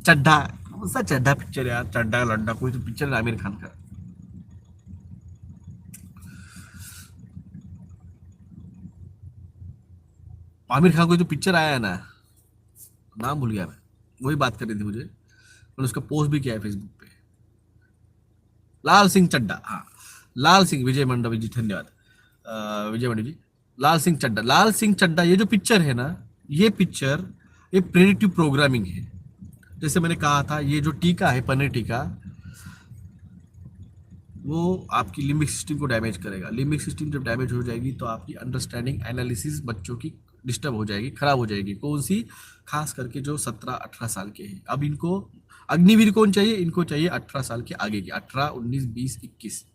चड्ढा, कौन सा चड्ढा पिक्चर यार, चड्ढा लड्ढा कोई तो पिक्चर है आमिर खान का। आमिर खान कोई तो पिक्चर आया है ना, नाम भूल गया मैं, वही बात कर रही थी मुझे, मैंने उसका पोस्ट भी किया है फेसबुक पे। लाल सिंह चड्ढा, हाँ, लाल सिंह, विजय मंडवी जी धन्यवाद, विजय मंडवी जी। लाल सिंह चड्ढा, लाल सिंह चड्ढा, ये जो पिक्चर है ना, ये पिक्चर ये प्रेडिक्टिव प्रोग्रामिंग है। जैसे मैंने कहा था, ये जो टीका है, पनीर टीका, वो आपकी लिम्बिक सिस्टम को डैमेज करेगा। लिम्बिक सिस्टम जब डैमेज हो जाएगी तो आपकी अंडरस्टैंडिंग एनालिसिस बच्चों की डिस्टर्ब हो जाएगी, खराब हो जाएगी। कौन सी? खास करके जो 17-18 साल के हैं। अब इनको अग्निवीर कौन चाहिए? इनको चाहिए 18 साल के आगे के, 18, 19, 20, 21,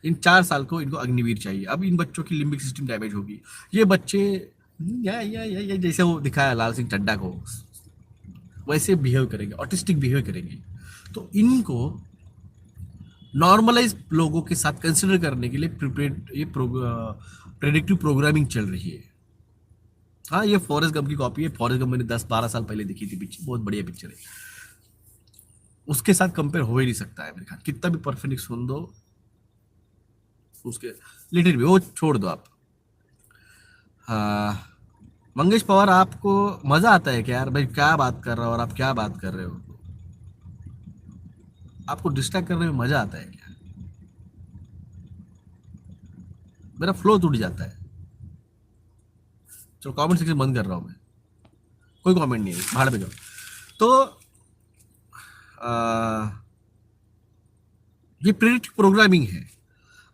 इन 4 साल को इनको अग्निवीर चाहिए। अब इन बच्चों की लिम्बिक सिस्टम डैमेज होगी। ये बच्चे या जैसे वो दिखाया लाल सिंह चड्ढा को, वैसे बिहेव करेंगे, ऑटिस्टिक बिहेव करेंगे। तो इनको नॉर्मलाइज लोगों के साथ कंसिडर करने के लिए प्रेडिक्टिव प्रोग्रामिंग चल रही है। हाँ, ये फॉरेस्ट गम की कॉपी है। फॉरेस्ट गम मैंने 10-12 साल पहले देखी थी पिक्चर, बहुत बढ़िया पिक्चर है। उसके साथ कंपेयर हो ही नहीं सकता है मेरे ख्याल, कितना भी परफेक्ट सुन दो उसके लिटिल भी, वो छोड़ दो आप। हाँ, मंगेश पवार, आपको मजा आता है क्या यार? भाई क्या बात कर रहा हो और आप क्या बात कर रहे हो? आपको डिस्ट्रैक्ट करने में मजा आता है क्या? मेरा फ्लो टूट जाता है। चलो कमेंट सेक्शन बंद कर रहा हूँ मैं, कोई कमेंट नहीं है, भाड़ में जाओ। तो आ, ये प्रेडिक्टिव प्रोग्रामिंग है।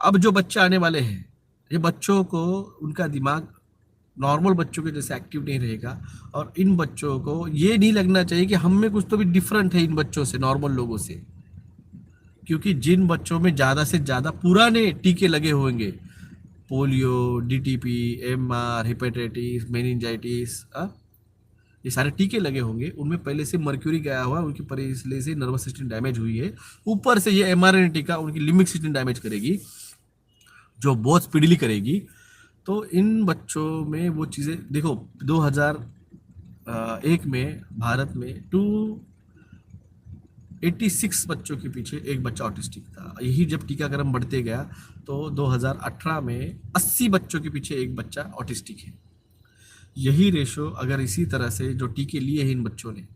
अब जो बच्चे आने वाले हैं, ये बच्चों को, उनका दिमाग नॉर्मल बच्चों के जैसे एक्टिव नहीं रहेगा। और इन बच्चों को ये नहीं लगना चाहिए कि हम में कुछ तो भी डिफरेंट है इन बच्चों से, नॉर्मल लोगों से। क्योंकि जिन बच्चों में ज़्यादा से ज़्यादा पुराने टीके लगे होंगे, polio, DTP, MR, hepatitis, meningitis, ये सारे टीके लगे होंगे, उनमें पहले से मर्क्यूरी गया हुआ है, उनकी पहले से नर्वस सिस्टम डैमेज हुई है। ऊपर से ये एमआरएनए टीका उनकी लिम्बिक सिस्टम डैमेज करेगी, जो बहुत स्पीडली करेगी। तो इन बच्चों में वो चीज़ें देखो, 2001 में भारत में 286 बच्चों के पीछे एक बच्चा ऑटिस्टिक था। यही जब टीकाकरण बढ़ते गया तो 2018 में 80 बच्चों के पीछे एक बच्चा ऑटिस्टिक है। यही रेशो अगर इसी तरह से जो टीके लिए हैं इन बच्चों ने,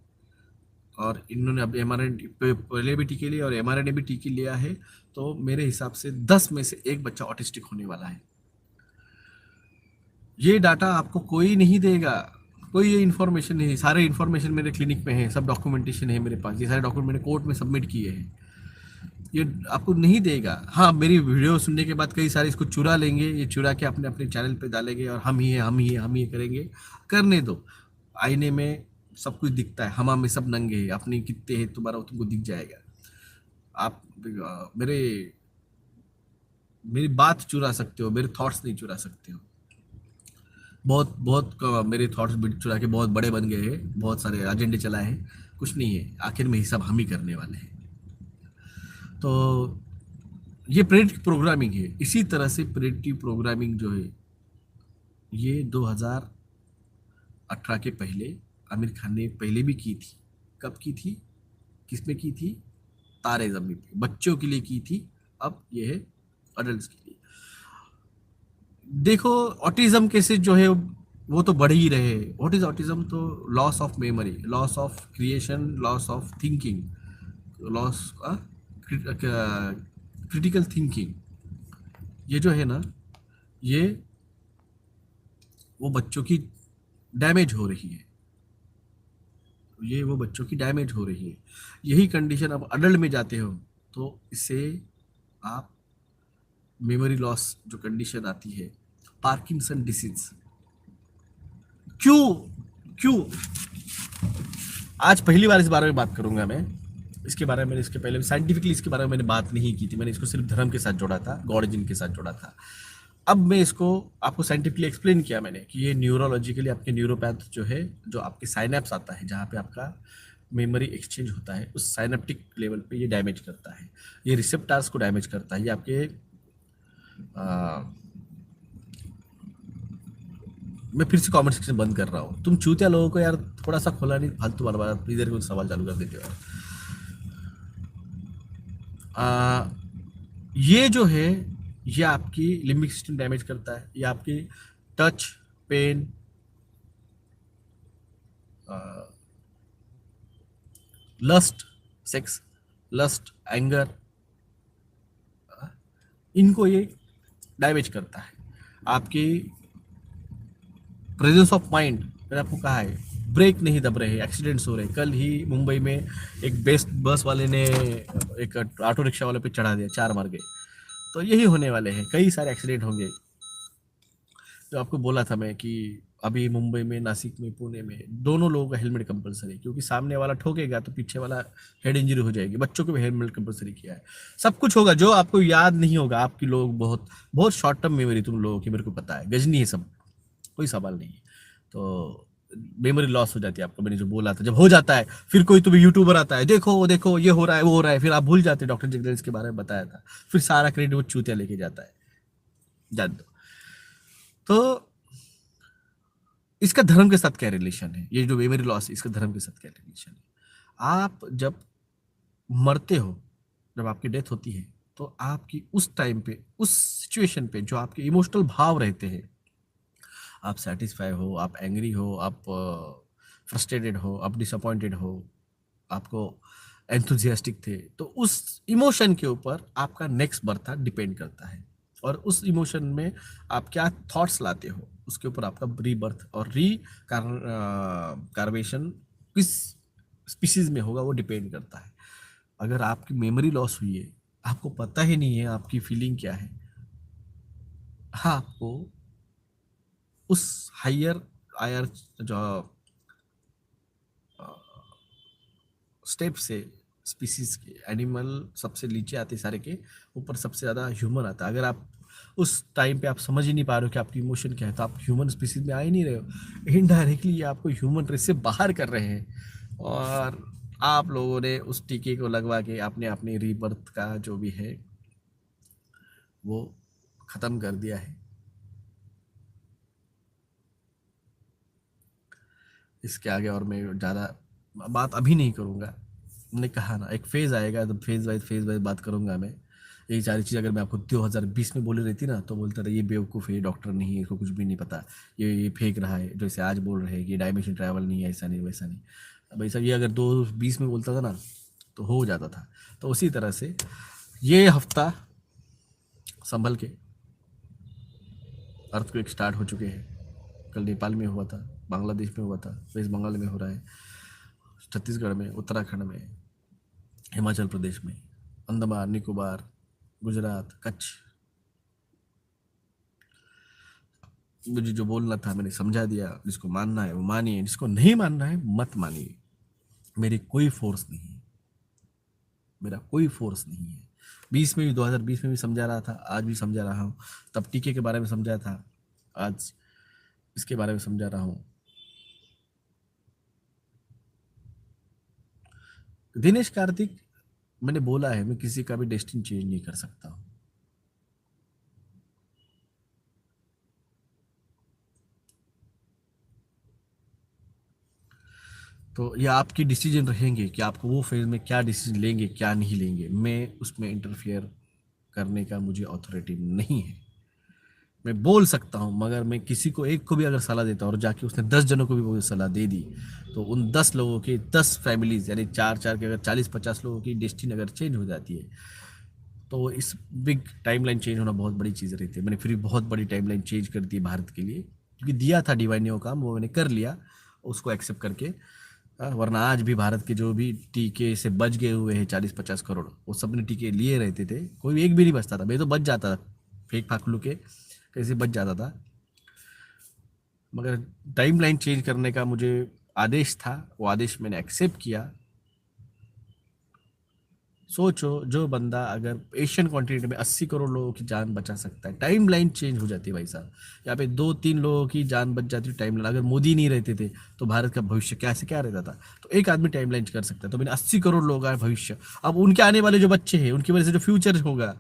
और इन्होंने अब एमआरएनए पहले भी टीके लिए और एमआरएनए भी टीके लिया है, तो मेरे हिसाब से 10 में से एक बच्चा ऑटिस्टिक होने वाला है। ये डाटा आपको कोई नहीं देगा, कोई ये इन्फॉर्मेशन नहीं। सारे इन्फॉर्मेशन मेरे क्लिनिक में है, सब डॉक्यूमेंटेशन है मेरे पास, ये सारे डॉक्यूमेंट मैंने कोर्ट में सबमिट किए हैं। ये आपको नहीं देगा। हाँ, मेरी वीडियो सुनने के बाद कई सारे इसको चुरा लेंगे, ये चुरा के अपने अपने चैनल पे डालेंगे और हम ही है, हम ही है, हम ही करेंगे। करने दो, आईने में सब कुछ दिखता है, हमा में सब नंगे हैं, अपने कितने हैं तुम्हारा तुमको दिख जाएगा। आप मेरे मेरी बात चुरा सकते हो, मेरे थॉट्स नहीं चुरा सकते हो। बहुत बहुत मेरे थॉट्स चुरा के बहुत बड़े बन गए हैं, बहुत सारे एजेंडे चलाए हैं, कुछ नहीं है, आखिर में हिसाब हम ही करने वाले हैं। तो ये प्रेडिक्टिव प्रोग्रामिंग है। इसी तरह से प्रेडिक्टिव प्रोग्रामिंग जो है, ये 2018 के पहले आमिर खान ने पहले भी की थी। कब की थी? किस में की थी? तारे ज़मीन पे, बच्चों के लिए की थी। अब ये है अडल्ट के लिए। देखो, ऑटिज्म केसेस जो है वो तो बढ़ ही रहे। What is autism? तो loss of memory, loss of creation, loss of thinking, loss critical thinking, ये जो है ना, ये वो बच्चों की डैमेज हो रही है, ये वो बच्चों की डैमेज हो रही है। यही कंडीशन अब अडल्ट में जाते हो तो इससे आप मेमोरी लॉस जो कंडीशन आती है, पार्किंसन डिसीज। क्यों? क्यों? आज पहली बार इस बारे में बात करूंगा मैं। इसके बारे में इसके पहले साइंटिफिकली इसके बारे में मैंने बात नहीं की थी, मैंने इसको सिर्फ धर्म के साथ जोड़ा था, गॉड के साथ जोड़ा था। अब मैं इसको आपको साइंटिफिकली एक्सप्लेन किया मैंने कि ये न्यूरोलॉजिकली आपके न्यूरोपैथ जो है, जो आपके साइनेप्स आता है जहाँ पे आपका मेमोरी एक्सचेंज होता है, उस साइनेप्टिक लेवल पे ये डैमेज करता है, ये रिसेप्टार्स को डैमेज करता है, ये आपके मैं फिर से कमेंट सेक्शन बंद कर रहा हूँ। तुम चूतिया लोगों को यार थोड़ा सा खोला नहीं, फालतू बार बार इधर को सवाल चालू कर देते हो यार। ये जो है, ये आपकी लिम्बिक सिस्टम डैमेज करता है, ये आपकी touch, pain, lust, sex, lust, anger, इनको ये डैमेज करता है। आपकी प्रेजेंस ऑफ माइंड, मैंने आपको कहा है, ब्रेक नहीं दब रहे, एक्सीडेंट्स हो रहे। कल ही मुंबई में एक बेस्ट बस वाले ने एक ऑटो रिक्शा वाले पे चढ़ा दिया, 4 मर गए। तो यही होने वाले हैं, कई सारे एक्सीडेंट होंगे। जो आपको बोला था मैं कि अभी मुंबई में, नासिक में, पुणे में दोनों लोगों का हेलमेट कंपलसरी, क्योंकि सामने वाला ठोकेगा तो पीछे वाला हेड इंजरी हो जाएगी। बच्चों को भी हेलमेट कंपलसरी किया है। सब कुछ होगा जो आपको याद नहीं होगा। आपकी लोग बहुत बहुत शॉर्ट टर्म मेमोरी तुम लोगों की, मेरे को पता है, गजनी है सब, कोई सवाल नहीं है। तो मेमोरी लॉस हो जाती है आपको। मैंने जो बोला था, जब हो जाता है फिर कोई तुम्हें यूट्यूबर आता है, देखो वो देखो ये हो रहा है वो हो रहा है, फिर आप भूल जाते हैं डॉक्टर जगदीश के बारे में बताया था, फिर सारा क्रेडिट वो चूतिया लेके जाता है। जान दो। तो इसका धर्म के साथ क्या रिलेशन है, ये जो मेमोरी लॉस है इसका धर्म के साथ क्या रिलेशन है? आप जब मरते हो, जब आपकी डेथ होती है, तो आपकी उस टाइम पे, उस सिचुएशन पे जो आपके इमोशनल भाव रहते हैं, आप सेटिस्फाई हो, आप एंग्री हो, आप फ्रस्ट्रेटेड हो, आप डिसअपॉइंटेड हो, आपको एंथुजियास्टिक थे, तो उस इमोशन के ऊपर आपका नेक्स्ट बर्थ डिपेंड करता है। और उस इमोशन में आप क्या थॉट्स लाते हो, उसके ऊपर आपका रीबर्थ और कार्वेशन किस स्पीसीज में होगा वो डिपेंड करता है। अगर आपकी मेमोरी लॉस हुई है, आपको पता ही नहीं है आपकी फीलिंग क्या है, हाँ, आपको उस हायर आयर जो स्टेप से, स्पीसीज के एनिमल सबसे नीचे आते सारे के, ऊपर सबसे ज़्यादा ह्यूमन आता है। अगर आप उस टाइम पे आप समझ ही नहीं पा रहे हो कि आपकी इमोशन क्या है, तो आप ह्यूमन स्पीसीज में आ ही नहीं रहे हो। इनडायरेक्टली ये आपको ह्यूमन रेस से बाहर कर रहे हैं। और आप लोगों ने उस टीके को लगवा के आपने अपने रीबर्थ का जो भी है वो ख़त्म कर दिया है। इसके आगे और मैं ज़्यादा बात अभी नहीं करूँगा। मैंने कहा ना, एक फेज़ आएगा तो फेज़ वाइज बात करूँगा मैं। यही सारी चीज़ अगर मैं आपको 2020 में बोली रहती ना, तो बोलता था ये बेवकूफ़ है, ये डॉक्टर नहीं है, इसको कुछ भी नहीं पता, ये फेंक रहा है। जैसे आज बोल रहे हैं कि डायमेंशन ट्रैवल नहीं है, ऐसा नहीं वैसा नहीं। अब ऐसा ये अगर 2020 में बोलता था ना तो हो जाता था। तो उसी तरह से ये हफ्ता संभल के, अर्थक्वेक स्टार्ट हो चुके हैं। कल नेपाल में हुआ था, बांग्लादेश में हुआ था, वेस्ट बंगाल में हो रहा है, छत्तीसगढ़ में, उत्तराखंड में, हिमाचल प्रदेश में, अंडमान निकोबार, गुजरात, कच्छ। मुझे जो बोलना था मैंने समझा दिया। जिसको मानना है वो मानिए, जिसको नहीं मानना है मत मानिए। मेरी कोई फोर्स नहीं है, मेरा कोई फोर्स नहीं है। 2020 में भी समझा रहा था, आज भी समझा रहा हूँ। तब टीके के बारे में समझा था, आज इसके बारे में समझा रहा हूँ। दिनेश कार्तिक, मैंने बोला है मैं किसी का भी डेस्टिनी चेंज नहीं कर सकता हूँ। तो ये आपकी डिसीजन रहेंगे कि आपको वो फेज में क्या डिसीजन लेंगे, क्या नहीं लेंगे। मैं उसमें इंटरफियर करने का मुझे अथॉरिटी नहीं है। मैं बोल सकता हूँ, मगर मैं किसी को एक को भी अगर सलाह देता हूँ और जाके उसने 10 जनों को भी वो सलाह दे दी, तो उन 10 लोगों की 10 फैमिलीज, यानी 4-4 के अगर 40-50 लोगों की डेस्टिनी अगर चेंज हो जाती है, तो इस बिग टाइमलाइन चेंज होना बहुत बड़ी चीज़ रहती है। मैंने फिर बहुत बड़ी टाइमलाइन चेंज कर दी भारत के लिए, क्योंकि दिया था डिवाइन ने वो काम, वो मैंने कर लिया उसको एक्सेप्ट करके। वरना आज भी भारत के जो भी टीके से बच गए हुए हैं 40-50 करोड़, वो सब ने टीके लिए रहते थे, कोई एक भी नहीं बचता था। मैं तो बच जाता था, फेक फाकलू के कैसे बच जाता था। मगर टाइमलाइन चेंज करने का मुझे आदेश था, वो आदेश मैंने एक्सेप्ट किया। सोचो, जो बंदा अगर एशियन कॉन्टिनेंट में 80 करोड़ लोगों की जान बचा सकता है, टाइम लाइन चेंज हो जाती है भाई साहब। यहाँ पे 2-3 लोगों की जान बच जाती है टाइम लाइन। अगर मोदी नहीं रहते थे तो भारत का भविष्य कैसे क्या रहता था? तो एक आदमी टाइम लाइन कर सकता है। तो मैंने 80 करोड़ लोगों का भविष्य, अब उनके आने वाले जो बच्चे हैं उनकी वजह से जो फ्यूचर होगा,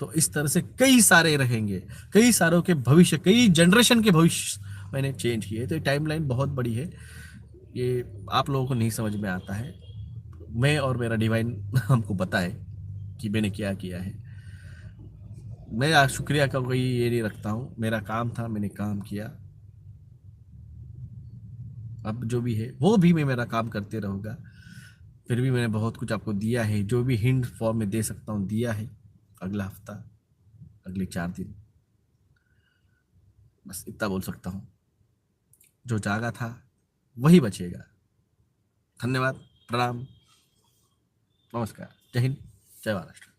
तो इस तरह से कई सारे रहेंगे, कई सारों के भविष्य, कई जनरेशन के भविष्य मैंने चेंज किए। तो ये टाइमलाइन बहुत बड़ी है, ये आप लोगों को नहीं समझ में आता है। मैं और मेरा डिवाइन हमको पता है कि मैंने क्या किया है। मैं आज शुक्रिया का कोई ये नहीं रखता हूँ, मेरा काम था, मैंने काम किया। अब जो भी है वो भी मैं मेरा काम करते रहूँगा। फिर भी मैंने बहुत कुछ आपको दिया है, जो भी हिंट फॉर्म में दे सकता हूँ दिया है। अगला हफ्ता, अगले 4 दिन, बस इतना बोल सकता हूँ। जो जागा था वही बचेगा। धन्यवाद, प्रणाम, नमस्कार, जय हिंद, जय महाराष्ट्र।